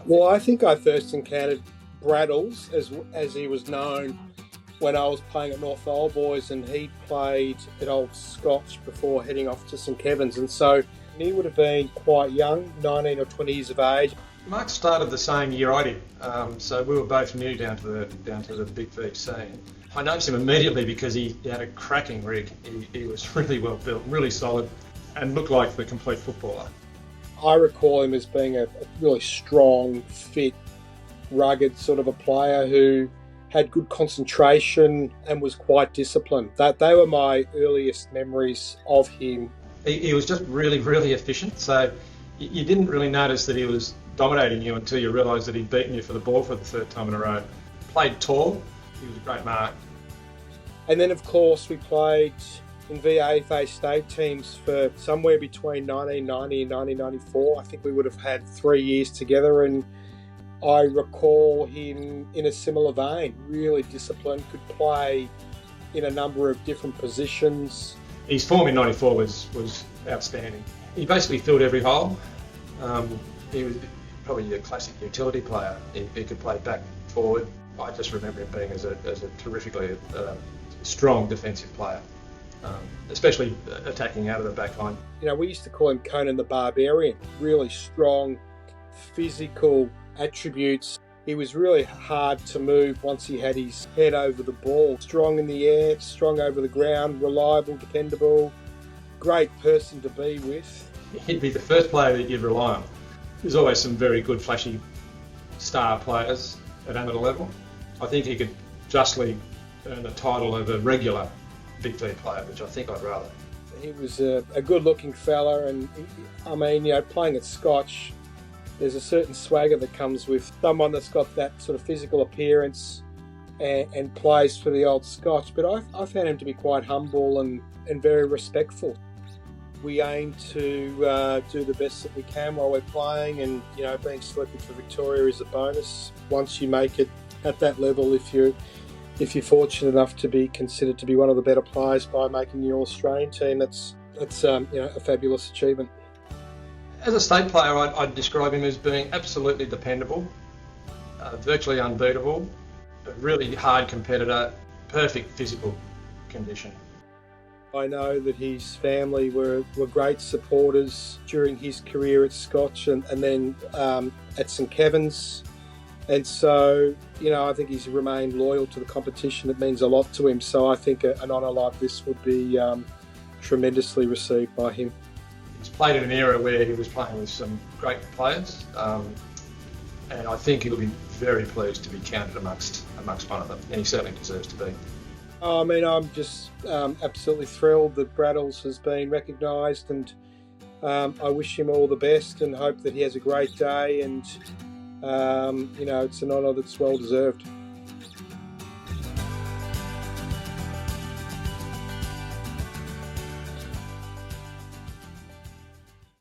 Well, I think I first encountered Braddles, as he was known, when I was playing at North Old Boys, and he played at Old Scotch before heading off to St Kevin's, and so he would have been quite young, 19 or 20 years of age. Mark started the same year I did, so we were both new down to the Big V scene. I noticed him immediately because he had a cracking rig. He was really well built, really solid, and looked like the complete footballer. I recall him as being a really strong, fit, rugged sort of a player who had good concentration and was quite disciplined. They were my earliest memories of him. He was just really, really efficient, so you didn't really notice that he was dominating you until you realised that he'd beaten you for the ball for the third time in a row. Played tall, he was a great mark. And then, of course, we played in VAFA state teams for somewhere between 1990 and 1994. I think we would have had 3 years together, and I recall him in a similar vein, really disciplined, could play in a number of different positions. His form in 94 was outstanding. He basically filled every hole. He was probably a classic utility player. He could play back, forward. I just remember him being as a terrifically strong defensive player, especially attacking out of the back line. You know, we used to call him Conan the Barbarian, really strong, physical attributes. He was really hard to move once he had his head over the ball. Strong in the air, strong over the ground, reliable, dependable, great person to be with. He'd be the first player that you'd rely on. There's always some very good, flashy star players at amateur level. I think he could justly earn the title of a regular Big V player, which I think I'd rather. He was a good-looking fella, and I mean, you know, playing at Scotch, there's a certain swagger that comes with someone that's got that sort of physical appearance and plays for the Old Scotch. But I found him to be quite humble and very respectful. We aim to do the best that we can while we're playing, and you know, being selected for Victoria is a bonus. Once you make it at that level, if you're fortunate enough to be considered to be one of the better players by making the All-Australian team, that's you know, a fabulous achievement. As a state player, I'd describe him as being absolutely dependable, virtually unbeatable, a really hard competitor, perfect physical condition. I know that his family were great supporters during his career at Scotch and then at St Kevin's. And so, you know, I think he's remained loyal to the competition. It means a lot to him. So I think an honour like this would be tremendously received by him. He's played in an era where he was playing with some great players, and I think he'll be very pleased to be counted amongst one of them, and he certainly deserves to be. I mean, I'm just absolutely thrilled that Braddles has been recognised, and I wish him all the best and hope that he has a great day, and you know, it's an honour that's well deserved.